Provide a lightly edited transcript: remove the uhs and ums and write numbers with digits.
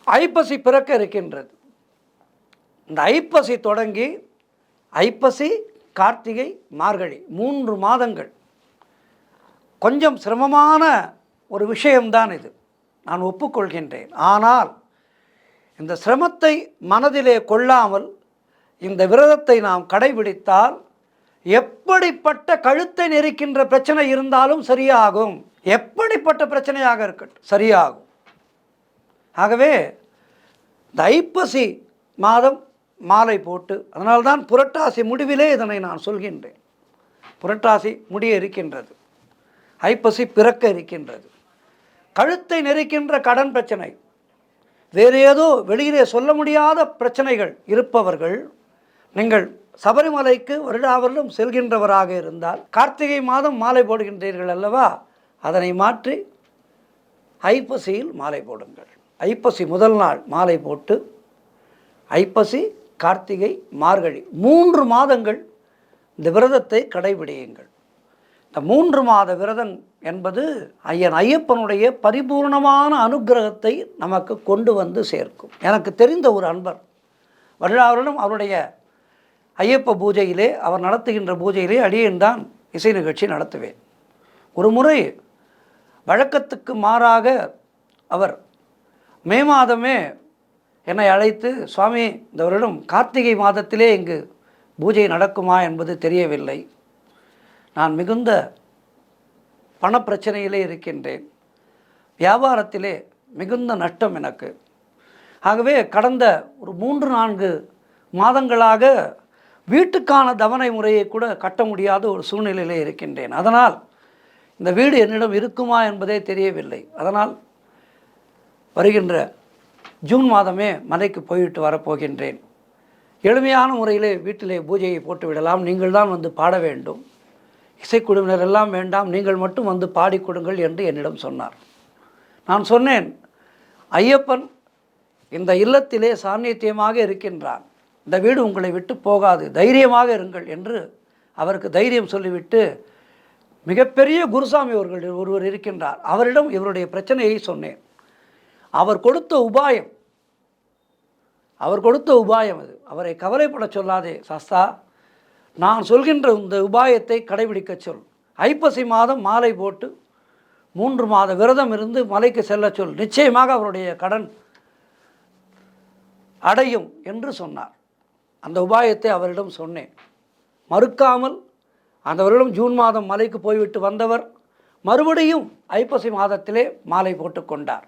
ஐப்பசி பிறக்க இருக்கின்றது. இந்த ஐப்பசி தொடங்கி ஐப்பசி, கார்த்திகை, மார்கழி 3 மாதங்கள் கொஞ்சம் சிரமமான ஒரு விஷயம்தான் இது, நான் ஒப்புக்கொள்கின்றேன். ஆனால் இந்த சிரமத்தை மனதிலே கொள்ளாமல் இந்த விரதத்தை நாம் கடைபிடித்தால் எப்படிப்பட்ட கழுத்தை நெரிக்கின்ற பிரச்சனை இருந்தாலும் சரியாகும். எப்படிப்பட்ட பிரச்சனையாக இருக்கட்டும் சரியாகும். ஆகவே இந்த ஐப்பசி மாதம் மாலை போட்டு, அதனால்தான் புரட்டாசி முடிவிலே இதனை நான் சொல்கின்றேன். புரட்டாசி முடிய இருக்கின்றது, ஐப்பசி பிறக்க இருக்கின்றது. கழுத்தை நெரிக்கின்ற கடன் பிரச்சனை, வேறு ஏதோ வெளியிலே சொல்ல முடியாத பிரச்சனைகள் இருப்பவர்கள், நீங்கள் சபரிமலைக்கு வருடாவருடம் செல்கின்றவராக இருந்தால் கார்த்திகை மாதம் மாலை போடுகின்றீர்கள் அல்லவா, அதனை மாற்றி ஐப்பசியில் மாலை போடுங்கள். ஐப்பசி முதல் நாள் மாலை போட்டு ஐப்பசி, கார்த்திகை, மார்கழி 3 மாதங்கள் இந்த விரதத்தை கடைபிடியுங்கள். இந்த 3 மாத விரதம் என்பது ஐயப்பனுடைய பரிபூர்ணமான அனுக்கிரகத்தை நமக்கு கொண்டு வந்து சேர்க்கும். எனக்கு தெரிந்த ஒரு அன்பர் வருடாவருடம் அவருடைய ஐயப்ப பூஜையிலே, அவர் நடத்துகின்ற பூஜையிலே அடியேன் தான் இசை நிகழ்ச்சி நடத்துவேன். ஒரு முறை வழக்கத்துக்கு மாறாக அவர் மே மாதமே என்னை அழைத்து, சுவாமி இந்த வருடம் கார்த்திகை மாதத்திலே இங்கு பூஜை நடக்குமா என்பது தெரியவில்லை, நான் மிகுந்த பணப்பிரச்சனையிலே இருக்கின்றேன், வியாபாரத்திலே மிகுந்த நஷ்டம் எனக்கு, ஆகவே கடந்த ஒரு 3-4 மாதங்களாக வீட்டுக்கான தவணை முறையை கூட கட்ட முடியாத ஒரு சூழ்நிலையிலே இருக்கின்றேன், அதனால் இந்த வீடு என்னிடம் இருக்குமா என்பதே தெரியவில்லை, அதனால் வருகின்ற ஜூன் மாதமே மலைக்கு போயிட்டு வரப்போகின்றேன், எளிமையான முறையிலே வீட்டிலே பூஜையை போட்டு விடலாம், நீங்கள் தான் வந்து பாட வேண்டும், இசைக்குழுவினர் எல்லாம் வேண்டாம், நீங்கள் மட்டும் வந்து பாடி கொடுங்கள் என்று என்னிடம் சொன்னார். நான் சொன்னேன், ஐயப்பன் இந்த இல்லத்திலே சாநித்தியமாக இருக்கின்றான், இந்த வீடு உங்களை விட்டு போகாது, தைரியமாக இருங்கள் என்று அவருக்கு தைரியம் சொல்லிவிட்டு, மிகப்பெரிய குருசாமி அவர்கள் ஒருவர் இருக்கின்றார், அவரிடம் இவருடைய பிரச்சனையை சொன்னேன். அவர் கொடுத்த உபாயம் அது, அவரை கவலைப்பட சொல்லாதே சாஸ்தா, நான் சொல்கின்ற இந்த உபாயத்தை கடைபிடிக்க சொல், ஐப்பசி மாதம் மாலை போட்டு 3 மாத விரதம் இருந்து மலைக்கு செல்ல சொல், நிச்சயமாக அவருடைய கடன் அடையும் என்று சொன்னார். அந்த உபாயத்தை அவரிடம் சொன்னேன், மறுக்காமல் அந்த வருடம் ஜூன் மாதம் மலைக்கு போய்விட்டு வந்தவர் மறுபடியும் ஐப்பசி மாதத்திலே மாலை போட்டு கொண்டார்.